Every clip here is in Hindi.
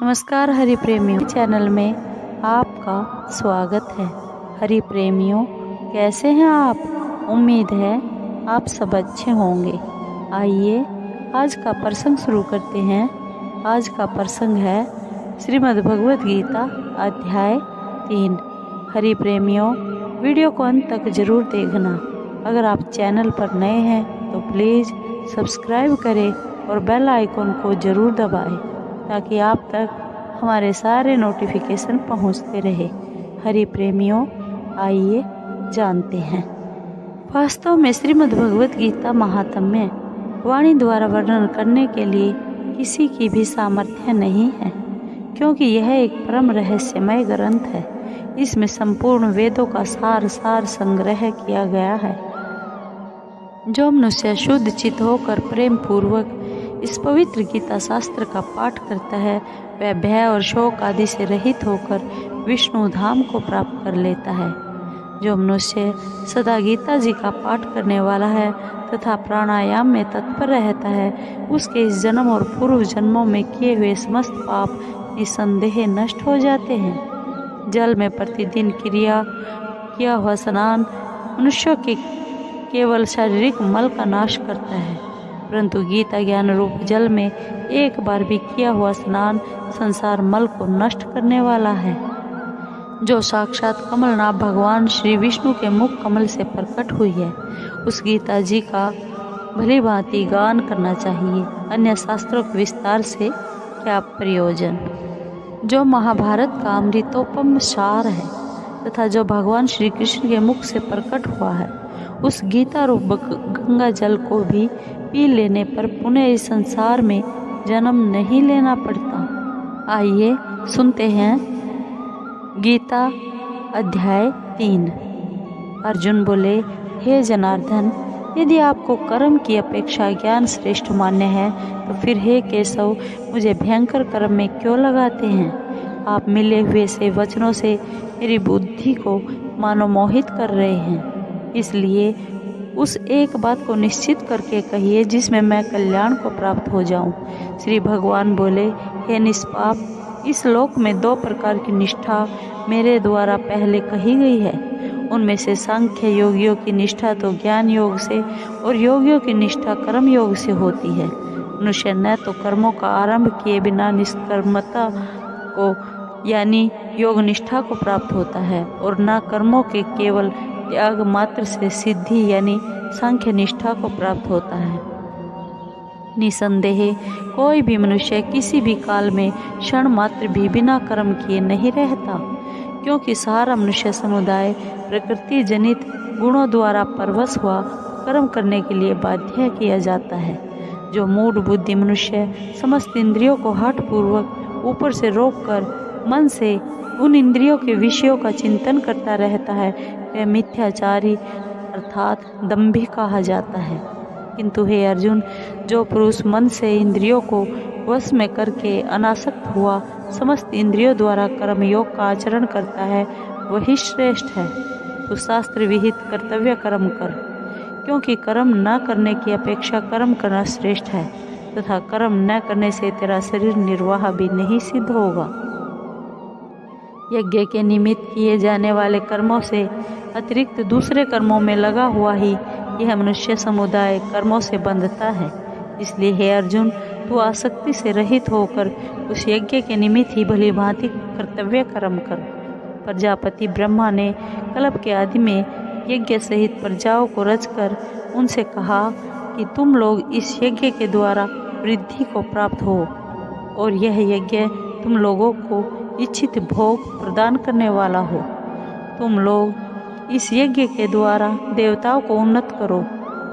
नमस्कार हरि प्रेमियों चैनल में आपका स्वागत है। हरि प्रेमियों, कैसे हैं आप? उम्मीद है आप सब अच्छे होंगे। आइए आज का प्रसंग शुरू करते हैं। आज का प्रसंग है श्रीमद् भगवत गीता अध्याय 3। हरि प्रेमियों, वीडियो को अंत तक जरूर देखना। अगर आप चैनल पर नए हैं तो प्लीज़ सब्सक्राइब करें और बेल आइकन को ज़रूर दबाएं ताकि आप तक हमारे सारे नोटिफिकेशन पहुंचते रहे। हरि प्रेमियों, आइए जानते हैं। वास्तव में श्रीमद् भगवत गीता महात्म्य वाणी द्वारा वर्णन करने के लिए किसी की भी सामर्थ्य नहीं है, क्योंकि यह एक परम रहस्यमय ग्रंथ है। इसमें संपूर्ण वेदों का सार संग्रह किया गया है। जो मनुष्य शुद्ध चित्त होकर प्रेम पूर्वक इस पवित्र गीता शास्त्र का पाठ करता है, वह भय और शोक आदि से रहित होकर विष्णु धाम को प्राप्त कर लेता है। जो मनुष्य सदा गीता जी का पाठ करने वाला है तथा प्राणायाम में तत्पर रहता है, उसके इस जन्म और पूर्व जन्मों में किए हुए समस्त पाप निसंदेह नष्ट हो जाते हैं। जल में प्रतिदिन किया हुआ स्नान मनुष्य के केवल शारीरिक मल का नाश करता है, परंतु गीता ज्ञान रूप जल में एक बार भी किया हुआ स्नान संसार मल को नष्ट करने वाला है। जो साक्षात कमलनाथ भगवान श्री विष्णु के मुख कमल से प्रकट हुई है, उस गीता जी का भली भांति गान करना चाहिए, अन्य शास्त्रों के विस्तार से क्या प्रयोजन। जो महाभारत का अमृतोपम सार है तथा जो भगवान श्री कृष्ण के मुख से प्रकट हुआ है, उस गीता रूप गंगा जल को भी पी लेने पर पुनः इस संसार में जन्म नहीं लेना पड़ता। आइए सुनते हैं गीता अध्याय 3। अर्जुन बोले, हे जनार्दन, यदि आपको कर्म की अपेक्षा ज्ञान श्रेष्ठ मान्य है तो फिर हे केशव, मुझे भयंकर कर्म में क्यों लगाते हैं? आप मिले हुए से वचनों से मेरी बुद्धि को मानो मोहित कर रहे हैं। इसलिए उस एक बात को निश्चित करके कहिए जिसमें मैं कल्याण को प्राप्त हो जाऊं। श्री भगवान बोले, हे निष्पाप, इस लोक में 2 प्रकार की निष्ठा मेरे द्वारा पहले कही गई है। उनमें से सांख्य योगियों की निष्ठा तो ज्ञान योग से और योगियों की निष्ठा कर्म योग से होती है। मनुष्य न तो कर्मों का आरंभ किए बिना निष्कर्मता को यानी योग निष्ठा को प्राप्त होता है और न कर्मों के केवल त्याग मात्र से सिद्धि यानी सांख्य निष्ठा को प्राप्त होता है। निसंदेह कोई भी मनुष्य किसी भी काल में क्षण मात्र भी बिना कर्म किए नहीं रहता, क्योंकि सारा मनुष्य समुदाय प्रकृति जनित गुणों द्वारा परवश हुआ कर्म करने के लिए बाध्य किया जाता है। जो मूढ़ बुद्धि मनुष्य समस्त इंद्रियों को हठपूर्वक ऊपर से रोककर मन से उन इंद्रियों के विषयों का चिंतन करता रहता है, वह मिथ्याचारी अर्थात दंभी कहा जाता है। किंतु हे अर्जुन, जो पुरुष मन से इंद्रियों को वश में करके अनासक्त हुआ समस्त इंद्रियों द्वारा कर्म योग का आचरण करता है, वही श्रेष्ठ है। तो शास्त्र विहित कर्तव्य कर्म कर, क्योंकि कर्म न करने की अपेक्षा कर्म करना श्रेष्ठ है तथा कर्म न करने से तेरा शरीर निर्वाह भी नहीं सिद्ध होगा। यज्ञ के निमित्त किए जाने वाले कर्मों से अतिरिक्त दूसरे कर्मों में लगा हुआ ही यह मनुष्य समुदाय कर्मों से बंधता है। इसलिए हे अर्जुन, तू आसक्ति से रहित होकर उस यज्ञ के निमित्त ही भली भांति कर्तव्य कर्म कर। प्रजापति ब्रह्मा ने कल्प के आदि में यज्ञ सहित प्रजाओं को रचकर उनसे कहा कि तुम लोग इस यज्ञ के द्वारा वृद्धि को प्राप्त हो, और यह यज्ञ तुम लोगों को इच्छित भोग प्रदान करने वाला हो। तुम लोग इस यज्ञ के द्वारा देवताओं को उन्नत करो,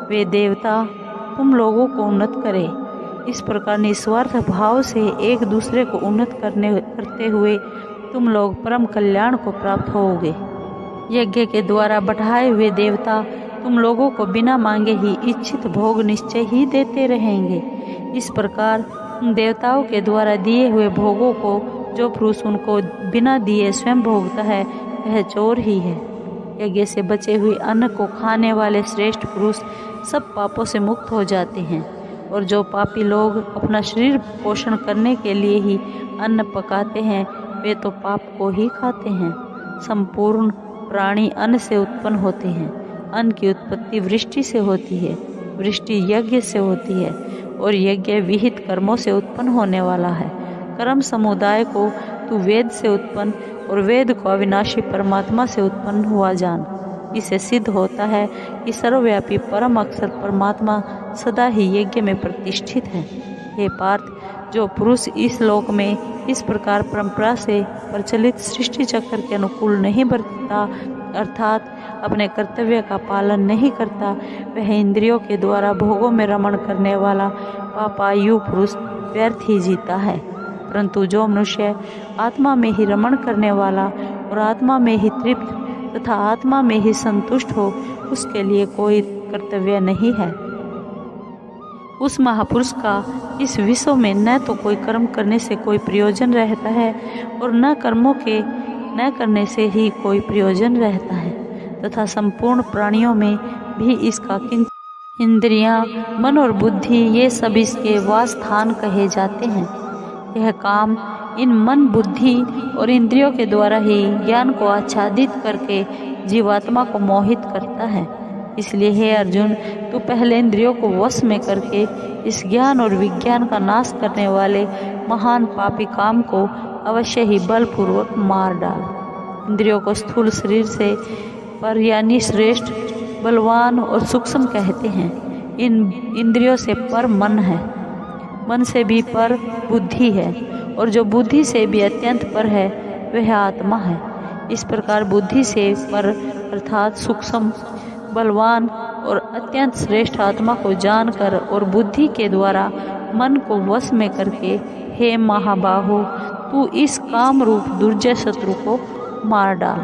वे देवता तुम लोगों को उन्नत करें। इस प्रकार निस्वार्थ भाव से एक दूसरे को उन्नत करते हुए तुम लोग परम कल्याण को प्राप्त होोगे। यज्ञ के द्वारा बढ़ाए हुए देवता तुम लोगों को बिना मांगे ही इच्छित भोग निश्चय ही देते रहेंगे। इस प्रकार देवताओं के द्वारा दिए हुए भोगों को जो पुरुष उनको बिना दिए स्वयं भोगता है, वह चोर ही है। यज्ञ से बचे हुए अन्न को खाने वाले श्रेष्ठ पुरुष सब पापों से मुक्त हो जाते हैं। और जो पापी लोग अपना शरीर पोषण करने के लिए ही अन्न पकाते हैं वे तो पाप को ही खाते हैं। संपूर्ण प्राणी अन्न से उत्पन्न होते हैं। अन्न की उत्पत्ति वृष्टि से होती है, वृष्टि यज्ञ से होती है और यज्ञ विहित कर्मों से उत्पन्न होने वाला है। कर्म समुदाय को तू वेद से उत्पन्न और वेद को अविनाशी परमात्मा से उत्पन्न हुआ जान। इसे सिद्ध होता है कि सर्वव्यापी परम अक्षर परमात्मा सदा ही यज्ञ में प्रतिष्ठित है। हे पार्थ, जो पुरुष इस लोक में इस प्रकार परंपरा से प्रचलित सृष्टि चक्र के अनुकूल नहीं बरतता, अर्थात अपने कर्तव्य का पालन नहीं करता, वह इंद्रियों के द्वारा भोगों में रमण करने वाला पापायु पुरुष व्यर्थ ही जीता है। परंतु जो मनुष्य आत्मा में ही रमण करने वाला और आत्मा में ही तृप्त तथा आत्मा में ही संतुष्ट हो, उसके लिए कोई कर्तव्य नहीं है। उस महापुरुष का इस विश्व में न तो कोई कर्म करने से कोई प्रयोजन रहता है और न कर्मों के न करने से ही कोई प्रयोजन रहता है, तथा संपूर्ण प्राणियों में भी इसका किंचित इंद्रियां, मन और बुद्धि ये सब इसके वास स्थान कहे जाते हैं। यह काम इन मन, बुद्धि और इंद्रियों के द्वारा ही ज्ञान को आच्छादित करके जीवात्मा को मोहित करता है। इसलिए हे अर्जुन, तू पहले इंद्रियों को वश में करके इस ज्ञान और विज्ञान का नाश करने वाले महान पापी काम को अवश्य ही बलपूर्वक मार डाल। इंद्रियों को स्थूल शरीर से पर यानी श्रेष्ठ, बलवान और सूक्ष्म कहते हैं। इन इंद्रियों से पर मन है, मन से भी पर बुद्धि है और जो बुद्धि से भी अत्यंत पर है वह आत्मा है। इस प्रकार बुद्धि से पर अर्थात सूक्ष्म, बलवान और अत्यंत श्रेष्ठ आत्मा को जानकर और बुद्धि के द्वारा मन को वश में करके, हे महाबाहो, तू इस काम रूप दुर्जय शत्रु को मार डाल।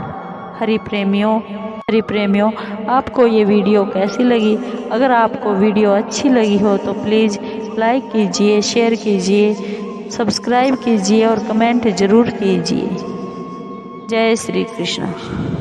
हरि प्रेमियों, आपको ये वीडियो कैसी लगी? अगर आपको वीडियो अच्छी लगी हो तो प्लीज़ लाइक कीजिए, शेयर कीजिए, सब्सक्राइब कीजिए और कमेंट ज़रूर कीजिए। जय श्री कृष्ण।